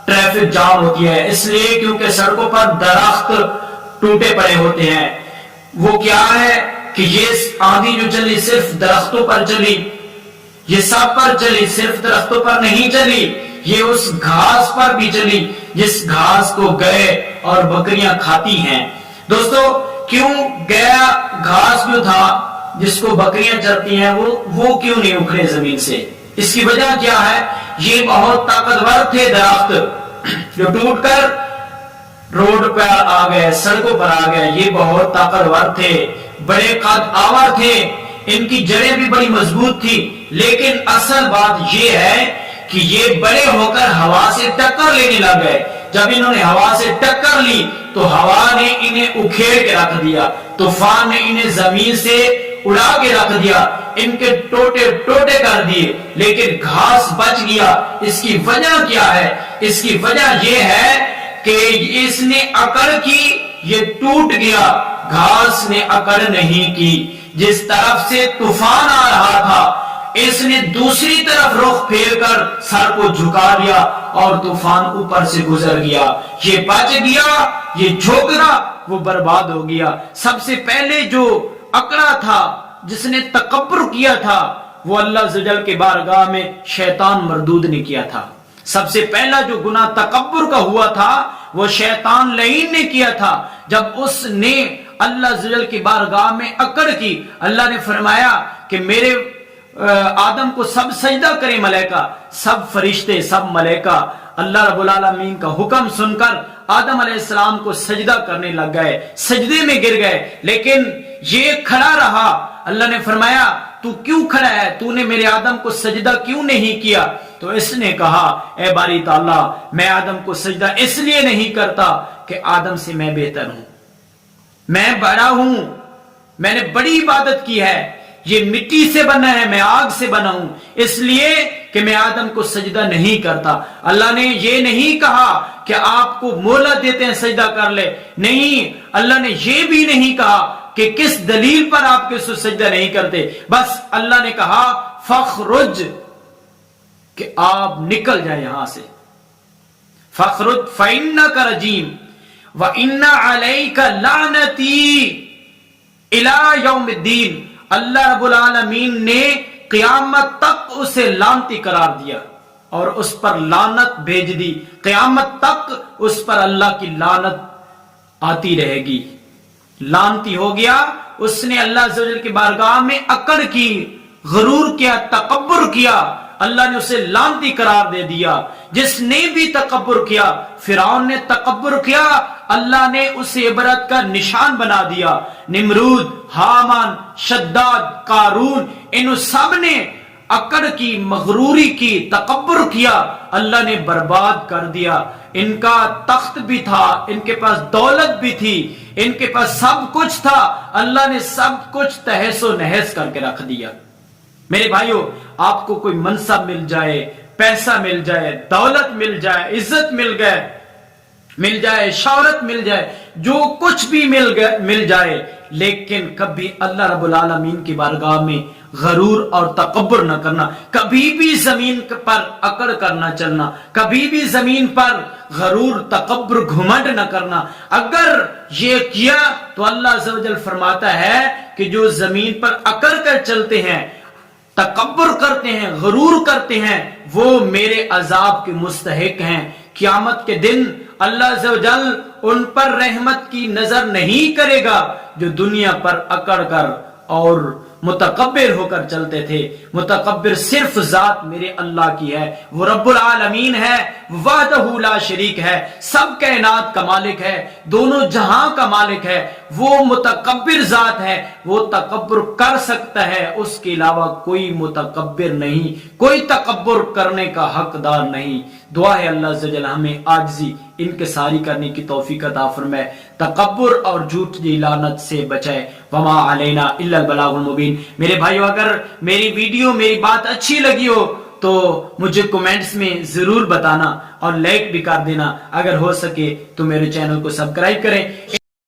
Traffic jam होती है, इसलिए क्योंकि सड़कों पर दरख्त टूटे पड़े होते हैं। वो क्या है कि ये आंधी जो चली सिर्फ दरख्तों पर चली, ये सब पर चली, सिर्फ दरख्तों पर नहीं चली, ये उस घास पर भी चली जिस घास को गाय और बकरियां खाती हैं। दोस्तों, क्यों गया घास जो था जिसको बकरियां चरती हैं वो क्यों नहीं उखड़े जमीन से? इसकी वजह क्या है? ये बहुत ताकतवर थे दरख्त जो टूटकर रोड पर आ गए, सड़कों पर आ गए। ये बहुत ताकतवर थे, बड़े कद आवर थे, इनकी जड़ें भी बड़ी मजबूत थी। लेकिन असल बात ये है कि ये बड़े होकर हवा से टक्कर लेने लग गए। जब इन्होंने हवा से टक्कर ली तो हवा ने इन्हें उखेड़ के रख दिया, तूफान ने इन्हें जमीन से उड़ा के रख दिया, इनके टोटे टोटे कर दिए, लेकिन घास बच गया। इसकी वजह क्या है? इसकी वजह यह है कि इसने अकड़ की, ये टूट गया। घास ने अकड़ नहीं की। जिस तरफ से तूफान आ रहा था, इसने दूसरी तरफ रुख फेरकर सर को झुका दिया और तूफान ऊपर से गुजर गया। ये बच गया, ये झोंकना वो बर्बाद हो गया। सबसे पहले जो अकड़ा था, जिसने तकब्बुर किया था, वो अल्लाह जल के बारगाह में शैतान मरदूद ने किया था। सबसे पहला जो गुनाह तकब्बुर का हुआ था वो शैतान लईन ने किया था। जब उसने अल्लाह जल की बारगाह में अकड़ की, अल्लाह ने फरमाया कि मेरे आदम को सब सजदा करे मलाइका, सब फरिश्ते, सब मलाइका अल्लाह रब्बुल आलमीन का हुक्म सुनकर आदम अलैहिस्सलाम को सजदा करने लग गए, सजदे में गिर गए। लेकिन ये खड़ा रहा। अल्लाह ने फरमाया तू क्यों खड़ा है, तूने मेरे आदम को सजदा क्यों नहीं किया? तो इसने कहा ए बारी ताला, मैं आदम को सजदा इसलिए नहीं करता कि आदम से मैं बेहतर हूं, मैं बड़ा हूं, मैंने बड़ी इबादत की है, ये मिट्टी से बना है, मैं आग से बना हूं, इसलिए कि मैं आदम को सजदा नहीं करता। अल्लाह ने ये नहीं कहा कि आपको मोहलत देते हैं सजदा कर ले, नहीं। अल्लाह ने ये भी नहीं कहा कि किस दलील पर आप किस सजदा नहीं करते। बस अल्लाह ने कहा फखरुज, कि आप निकल जाए यहां से। फखरुज फइन्नका रजीम व इन्ना अलैका लानती इला यौमिद्दीन। अल्लाह रब्बुल आलमीन ने क़यामत तक उसे लानती करार दिया और उस पर लानत भेज दी। क़यामत तक उस पर अल्लाह की लानत आती रहेगी। लानती हो गया, उसने अल्लाह अज़्ज़ व जल की बारगाह में अकड़ की, गरूर किया, तकब्बुर किया। अल्लाह ने उसे लानती करार दे दिया। जिसने भी तकब्बुर किया, फिरौन ने तकब्बुर किया, अल्लाह ने उसे इबरत का निशान बना दिया। निमरूद, हामान, शद्दाद, कारून, इन सब ने अकड़ की, मगरूरी की, तकब्बुर किया, अल्लाह ने बर्बाद कर दिया। इनका तख्त भी था, इनके पास दौलत भी थी, इनके पास सब कुछ था, अल्लाह ने सब कुछ तहस नहस करके रख दिया। मेरे भाइयों, आपको कोई मनसब मिल जाए, पैसा मिल जाए, दौलत मिल जाए, इज्जत मिल जाए, शौहरत मिल जाए, जो कुछ भी मिल जाए, लेकिन कभी अल्लाह रब्बुल आलमीन की बारगाह में गरूर और तकब्बुर न करना, कभी भी जमीन पर अकड़ कर न चलना, कभी भी जमीन पर गरूर, तकब्बुर, घुमंड न करना। अगर ये किया तो अल्लाह अज़्ज़ व जल फरमाता है कि जो जमीन पर अकड़ कर चलते हैं, तकब्बुर करते हैं, गरूर करते हैं, वो मेरे अजाब के मुस्तहिक हैं। क़यामत के दिन अल्लाह अज़्ज़ व जल उन पर रहमत की नजर नहीं करेगा जो दुनिया पर अकड़ कर और मुतकब्बिर होकर चलते थे। मुतकब्बिर सिर्फ जात मेरे अल्लाह की है, वो रब्बुल आलमीन है, वहदहू ला शरीक है, सब कायनात का मालिक है, दोनों जहां का मालिक है। वो मुतकब्बिर जात है, वो तकब्बुर कर सकता है, उसके अलावा कोई मुतकब्बिर नहीं, कोई तकब्बुर करने का हकदार नहीं। दुआ है अल्लाह अज़्ज़ व जल हमें आजिज़ी इनकिसारी करने की तौफीक अता फरमाए, तकब्बुर और झूठ की लानत से बचाए। वमा अलैना इल्लल बलागुल मुबीन। मेरे भाइयों, अगर मेरी वीडियो, मेरी बात अच्छी लगी हो तो मुझे कमेंट्स में जरूर बताना और लाइक भी कर देना। अगर हो सके तो मेरे चैनल को सब्सक्राइब करें।